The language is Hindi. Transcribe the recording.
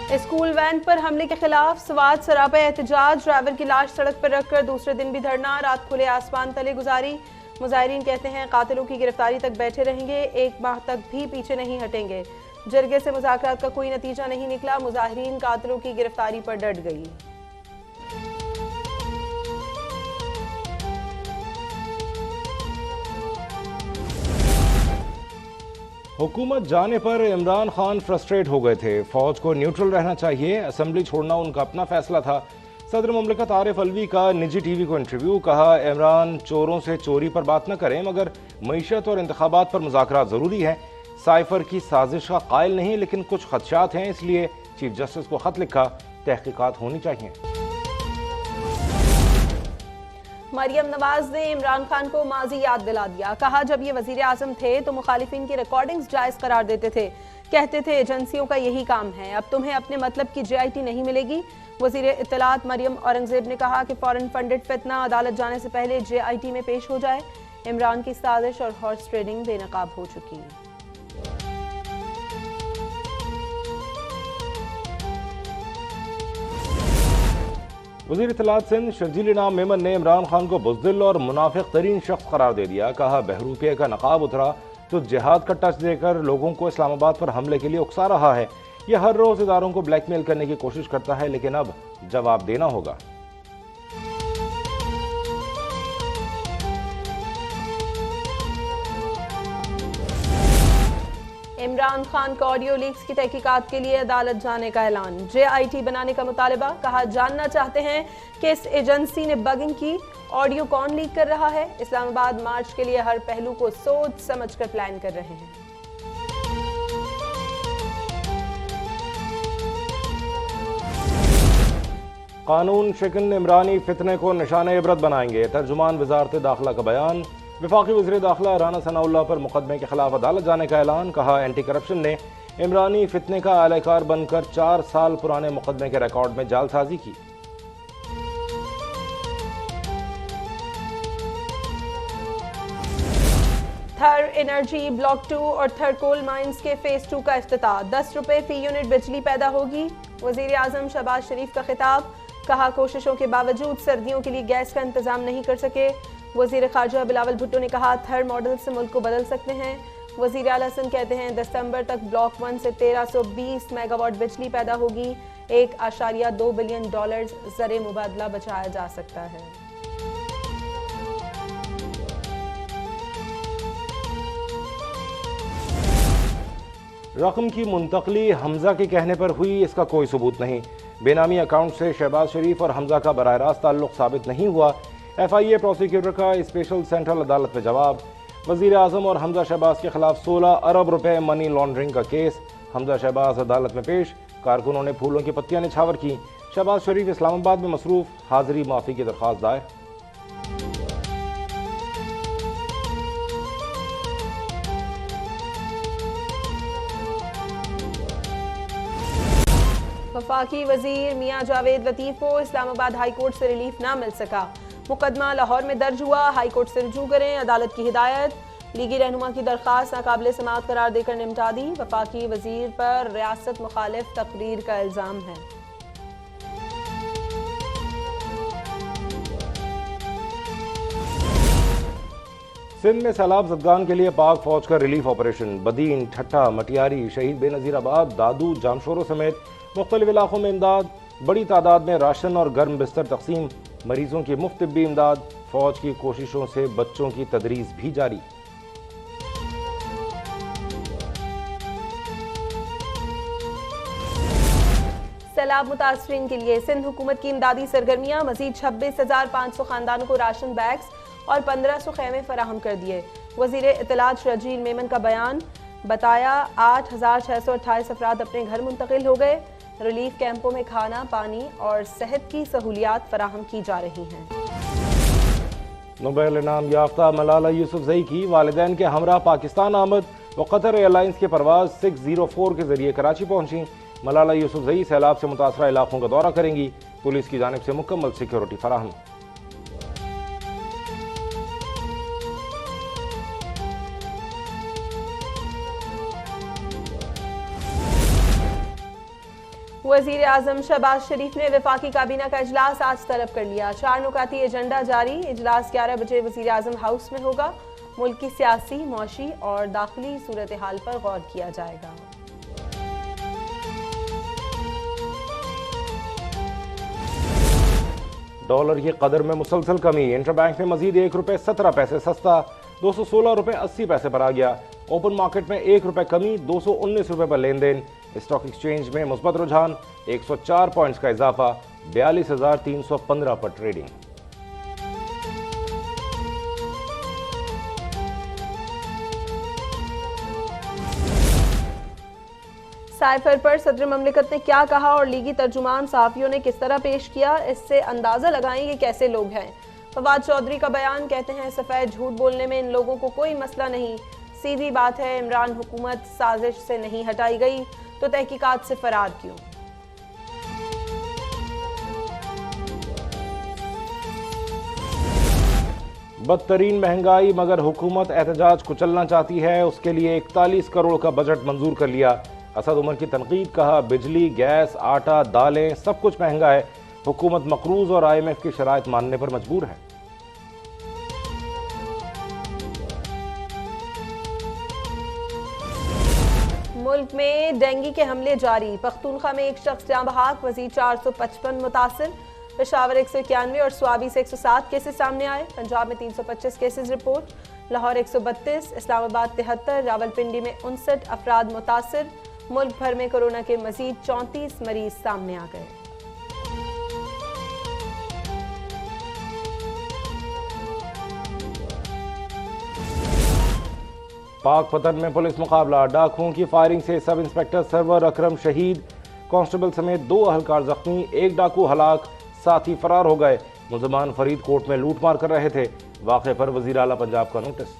स्कूल वैन पर हमले के खिलाफ स्वात सरापा एहतजाज, ड्राइवर की लाश सड़क पर रखकर दूसरे दिन भी धरना, रात खुले आसमान तले गुजारी। मुजाहिरीन कहते हैं कातिलों की गिरफ्तारी तक बैठे रहेंगे, 1 माह तक भी पीछे नहीं हटेंगे। जरगे से मुज़ाकरात का कोई नतीजा नहीं निकला, मुजाहिरीन कातिलों की गिरफ्तारी पर डट गई। हुकूमत जाने पर इमरान खान फ्रस्ट्रेट हो गए थे। फौज को न्यूट्रल रहना चाहिए, असेंबली छोड़ना उनका अपना फैसला था। सदर मुमलिकत आरिफ अलवी का निजी टीवी को इंटरव्यू, कहा इमरान चोरों से चोरी पर बात न करें मगर मईशत और इंतखाबात पर मुज़ाकरात ज़रूरी है। साइफर की साजिश का कायल नहीं लेकिन कुछ खदशात हैं, इसलिए चीफ जस्टिस को खत लिखा, तहकीकात होनी चाहिए। मरियम नवाज ने इमरान खान को माजी याद दिला दिया, कहा जब ये वजीर आजम थे तो मुखालिफिन की रिकॉर्डिंग्स जायज करार देते थे, कहते थे एजेंसियों का यही काम है, अब तुम्हें अपने मतलब की JIT नहीं मिलेगी। वजीर इत्तलात मरियम औरंगजेब ने कहा कि फॉरेन फंडेड फितना अदालत जाने से पहले JIT में पेश हो जाए। इमरान की साजिश और हॉर्स ट्रेडिंग बेनकाब हो चुकी। वज़ीर इत्तलात सिंध शर्जील इनाम मेमन ने इमरान खान को बुज़दिल और मुनाफिक तरीन शख्स करार दे दिया, कहा बहरूपिया का नकाब उतरा तो जिहाद का टच देकर लोगों को इस्लामाबाद पर हमले के लिए उकसा रहा है। यह हर रोज इदारों को ब्लैकमेल करने की कोशिश करता है, लेकिन अब जवाब देना होगा। इमरान खान का ऑडियो लीक्स की तहकीकात के लिए अदालत जाने का ऐलान, JIT बनाने का मुतालबा, कहा जानना चाहते हैं कि इस एजेंसी ने बगिंग की, ऑडियो कौन लीक कर रहा है। इस्लामाबाद मार्च के लिए हर पहलू को सोच समझ कर प्लान कर रहे हैं। कानून शिकन इमरानी फितने को निशान इबरत बनाएंगे, तर्जुमान वजारत दाखिला का बयान। वफाकी वज़ीर दाखिला राना सनाउल्लाह पर मुकदमे के खिलाफ अदालत जाने का ऐलान, कहा एंटी करप्शन ने इमरानी फितने का आलाकार बनकर 4 साल पुराने मुकदमे के रिकॉर्ड में जालसाजी की। थर एनर्जी ब्लॉक 2 और थर कोल माइंस के फेज 2 का इफ्तिताह, 10 रुपए फी यूनिट बिजली पैदा होगी। वजीर आजम शहबाज शरीफ का खिताब, कहा कोशिशों के बावजूद सर्दियों के लिए गैस का इंतजाम नहीं कर सके। वजीर खारजा बिलावल भुट्टो ने कहा थर मॉडल से मुल्क को बदल सकते हैं। वजीर आला सिंध कहते हैं दिसंबर तक ब्लॉक 1 से 1320 मेगावाट बिजली पैदा होगी, $1.2 बिलियन ज़र मुबादला बचाया जा सकता है। रकम की मुंतकली हमजा के कहने पर हुई, इसका कोई सबूत नहीं। बेनामी अकाउंट से शहबाज शरीफ और हमजा का बराह रास्त ताल्लुक साबित नहीं हुआ। FIA प्रोसिक्यूटर का स्पेशल सेंट्रल अदालत में जवाब। वजीर आजम और हमजा शहबाज के खिलाफ 16 अरब रुपए मनी लॉन्ड्रिंग का केस, हमजा शहबाज अदालत में पेश। कारकुनों ने फूलों की पत्तियां निछावर की। शहबाज शरीफ इस्लामाबाद में मसरूफ, हाजिरी माफी की दरख्वास्त दायर। वफाकी वजीर मियां जावेद लतीफ को इस्लामाबाद हाई कोर्ट से रिलीफ ना मिल सका, मुकदमा लाहौर में दर्ज हुआ, हाई कोर्ट से रुजू करें, अदालत की हिदायत। लीगी रहनुमा की दरख्वास्त नाकाबिले समाअत करार देकर निमटा दी। वफाकी वजीर पर रियासत मुखालिफ तकरीर का इल्जाम है। सिंध में सैलाब जदगान के लिए पाक फौज का रिलीफ ऑपरेशन। बदीन, ठट्ठा, मटियारी, शहीद बेनज़ीराबाद, दादू, जामशोरों समेत मुख्तलिफ इलाकों में इमदाद, बड़ी तादाद में राशन और गर्म बिस्तर तकसीम, मरीजों की मुफ्त तिब्बी इमदाद। फौज की कोशिशों से बच्चों की तदरीस भी जारी। सैलाब मुतासरीन के लिए सिंध हुकूमत की इमदादी सरगर्मियां, मजीद 26,500 खानदानों को राशन बैग्स और 1500 खेमे फराहम कर दिए। वजीर इत्तलात शर्जील मेमन का बयान, बताया 8,628 अफराद अपने घर मुंतकिल हो गए। रिलीफ कैंपों में खाना, पानी और सेहत की सहूलियात फराहम की जा रही हैं। नोबेल इनाम याफ्ता मलाला यूसुफजई की वालिदैन के हमरा पाकिस्तान आमद, वो कतर एयरलाइंस के परवाज 604 के जरिए कराची पहुंची। मलाला यूसुफजई सैलाब से मुतासरा इलाकों का दौरा करेंगी। पुलिस की जानिब से मुकम्मल सिक्योरिटी फराहम। वजीर आजम शहबाज शरीफ ने वफाकी काबीना का इजलास आज तलब कर लिया। 4 नुकाती एजेंडा जारी। इजलास 11 बजे वजीर आजम हाउस में होगा। मुल्क की सियासी, मौशी और दाखिली सूरत हाल पर गौर किया जाएगा। डॉलर की कदर में मुसलसल कमी। इंटरबैंक में मजीद ₹1.17 सस्ता, 216 रुपए 80 पैसे पर आ गया। ओपन मार्केट में ₹1 कमी, 219 रुपए पर लेन देन। स्टॉक एक्सचेंज में मुस्बत रुझान, 104 पॉइंट्स का इजाफा, 42,315 पर ट्रेडिंग। साइफर पर सदर ममलिकत ने क्या कहा और लीगी तर्जुमान सहाफियों ने किस तरह पेश किया, इससे अंदाजा लगाएं कि कैसे लोग हैं। फवाद चौधरी का बयान, कहते हैं सफेद झूठ बोलने में इन लोगों को कोई मसला नहीं। सीधी बात है, इमरान हुकूमत साजिश से नहीं हटाई गई तो तहकीकात से फरार क्यों। बदतरीन महंगाई मगर हुकूमत एहतजाज कुचलना चाहती है, उसके लिए 41 करोड़ का बजट मंजूर कर लिया। असद उमर की तनकीद, कहा बिजली, गैस, आटा, दालें सब कुछ महंगा है। हुकूमत मकरूज और IMF की शराइत मानने पर मजबूर है। मुल्क में डेंगू के हमले जारी। पख्तूनख्वा में एक शख्स जाँ बहक, वजीर 455 मुतासिर। पेशावर 191 और स्वाबी से 107 केसेस सामने आए। पंजाब में 325 केसेस रिपोर्ट। लाहौर 132, इस्लामाबाद 73, रावलपिंडी में 59 अफराद मुतासिर। मुल्क भर में कोरोना के मजीद 34 मरीज सामने आ गए। पाकपतन में पुलिस मुकाबला, डाकुओं की फायरिंग से सब इंस्पेक्टर सरवर अकरम शहीद, कांस्टेबल समेत 2 अहलकार जख्मी, 1 डाकू हलाक, साथी फरार हो गए। मुलजमान फरीदकोट में लूटमार कर रहे थे। वाक़े पर वज़ीर आला पंजाब का नोटिस।